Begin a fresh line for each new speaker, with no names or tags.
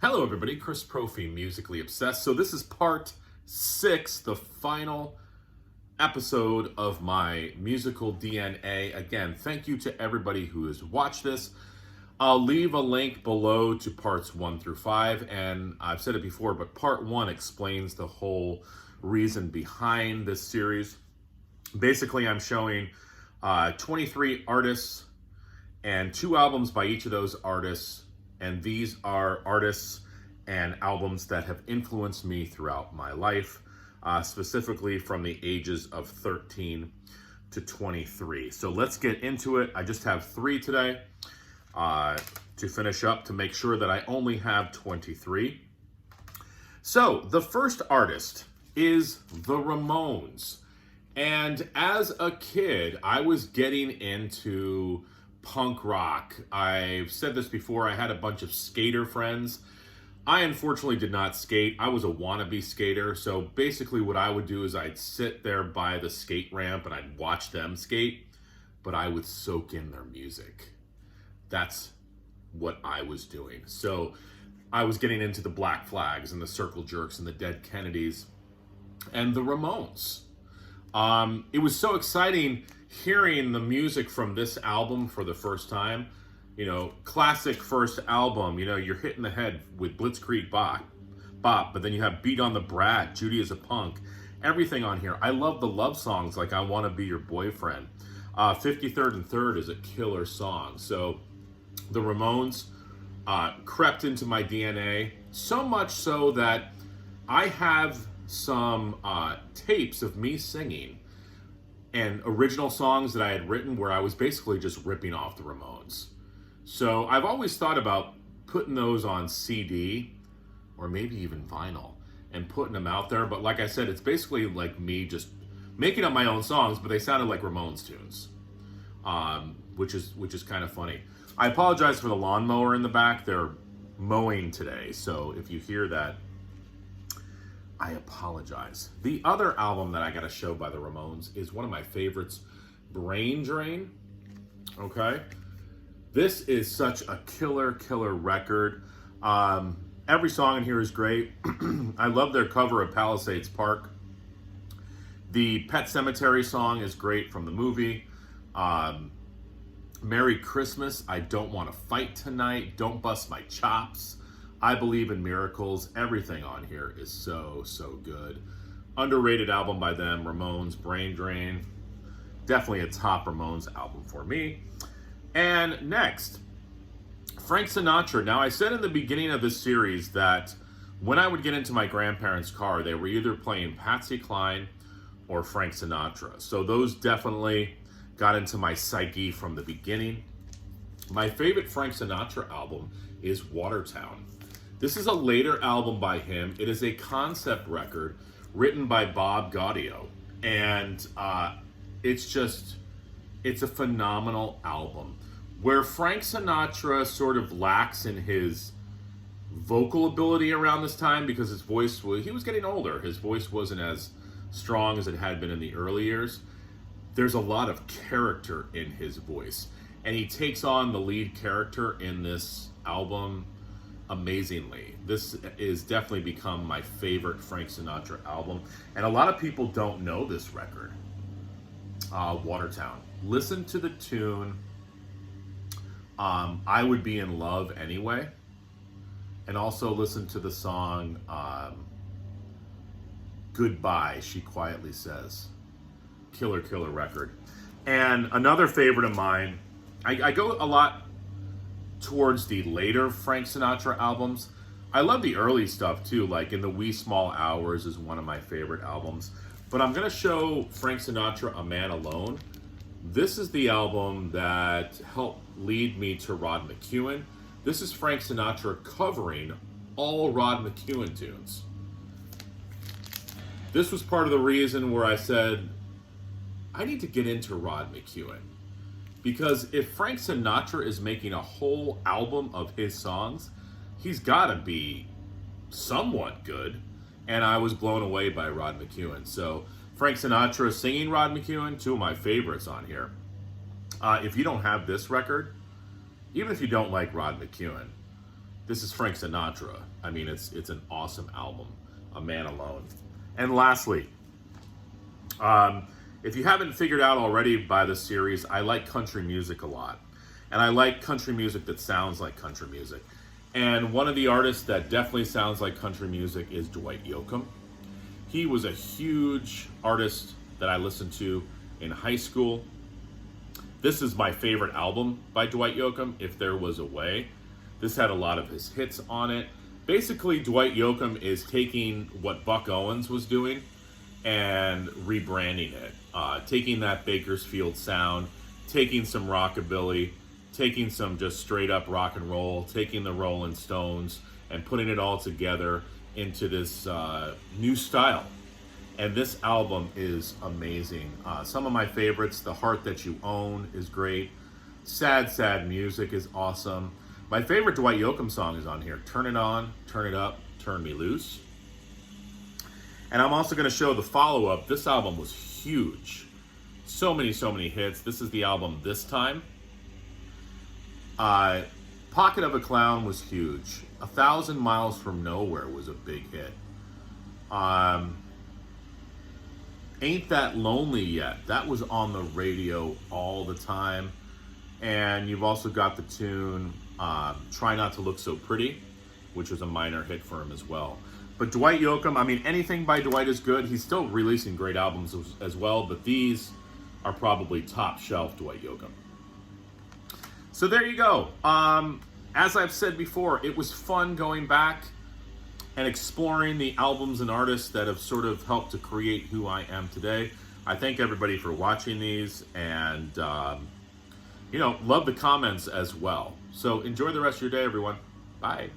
Hello everybody, Chris Profi, Musically Obsessed. So this is part 6, the final episode of my musical DNA. Again, thank you to everybody who has watched this. I'll leave a link below to parts 1 through 5, and I've said it before, but part 1 explains the whole reason behind this series. Basically, I'm showing 23 artists and 2 albums by each of those artists. And these are artists and albums that have influenced me throughout my life, specifically from the ages of 13 to 23. So let's get into it. I just have 3 today to finish up to make sure that I only have 23. So the first artist is the Ramones. And as a kid, I was getting into punk rock. I've said this before, I had a bunch of skater friends. I unfortunately did not skate. I was a wannabe skater. So basically what I would do is I'd sit there by the skate ramp and I'd watch them skate, but I would soak in their music. That's what I was doing. So I was getting into the Black Flags and the Circle Jerks and the Dead Kennedys and the Ramones. It was so exciting hearing the music from this album for the first time. You know, classic first album, you know, you're hitting the head with Blitzkrieg Bop, but then you have Beat on the Brat, Judy is a Punk, everything on here. I love the love songs like I Want to Be Your Boyfriend. 53rd and 3rd is a killer song. So the Ramones crept into my DNA, so much so that I have some tapes of me singing and original songs that I had written where I was basically just ripping off the Ramones. So I've always thought about putting those on CD or maybe even vinyl and putting them out there. But like I said, it's basically like me just making up my own songs, but they sounded like Ramones tunes, which is kind of funny. I apologize for the lawnmower in the back. They're mowing today, so if you hear that, I apologize. The other album that I got to show by the Ramones is one of my favorites, Brain Drain. Okay? This is such a killer record. Every song in here is great. I love their cover of Palisades Park. The Pet Sematary song is great from the movie. Merry Christmas, I Don't Want to Fight Tonight, Don't Bust My Chops, I Believe in Miracles. Everything on here is so good. Underrated album by them, Ramones, Brain Drain. Definitely a top Ramones album for me. And next, Frank Sinatra. Now, I said in the beginning of this series that when I would get into my grandparents' car, they were either playing Patsy Cline or Frank Sinatra. So those definitely got into my psyche from the beginning. My favorite Frank Sinatra album is Watertown. This is a later album by him. It is a concept record written by Bob Gaudio. And it's a phenomenal album. Where Frank Sinatra sort of lacks in his vocal ability around this time because his voice he was getting older. His voice wasn't as strong as it had been in the early years. There's a lot of character in his voice. And he takes on the lead character in this album amazingly. This is definitely become my favorite Frank Sinatra album. And a lot of people don't know this record, Watertown. Listen to the tune, I Would Be in Love Anyway. And also listen to the song, Goodbye, She Quietly Says. Killer record. And another favorite of mine, I go a lot towards the later Frank Sinatra albums. I love the early stuff too, like In the Wee Small Hours is one of my favorite albums. But I'm going to show Frank Sinatra, A Man Alone. This is the album that helped lead me to Rod McEwen. This is Frank Sinatra covering all Rod McEwen tunes. This was part of the reason where I said, I need to get into Rod McEwen. Because if Frank Sinatra is making a whole album of his songs, he's got to be somewhat good. And I was blown away by Rod McEwen. So Frank Sinatra singing Rod McEwen, 2 of my favorites on here. If you don't have this record, even if you don't like Rod McEwen, this is Frank Sinatra. I mean, it's an awesome album, A Man Alone. And lastly, if you haven't figured out already by this series, I like country music a lot. And I like country music that sounds like country music. And one of the artists that definitely sounds like country music is Dwight Yoakam. He was a huge artist that I listened to in high school. This is my favorite album by Dwight Yoakam, If There Was a Way. This had a lot of his hits on it. Basically, Dwight Yoakam is taking what Buck Owens was doing and rebranding it. Taking that Bakersfield sound, taking some rockabilly, taking some just straight up rock and roll, taking the Rolling Stones and putting it all together into this new style. And this album is amazing. Some of my favorites, The Heart That You Own is great. Sad, Sad Music is awesome. My favorite Dwight Yoakam song is on here, Turn It On, Turn It Up, Turn Me Loose. And I'm also going to show the follow-up. This album was huge. So many hits. This is the album This Time. Pocket of a Clown was huge. 1,000 Miles from Nowhere was a big hit. Ain't That Lonely Yet. That was on the radio all the time. And you've also got the tune Try Not to Look So Pretty, which was a minor hit for him as well. But Dwight Yoakam, I mean, anything by Dwight is good. He's still releasing great albums as well, but these are probably top shelf Dwight Yoakam. So there you go. As I've said before, it was fun going back and exploring the albums and artists that have sort of helped to create who I am today. I thank everybody for watching these, and love the comments as well. So enjoy the rest of your day, everyone. Bye.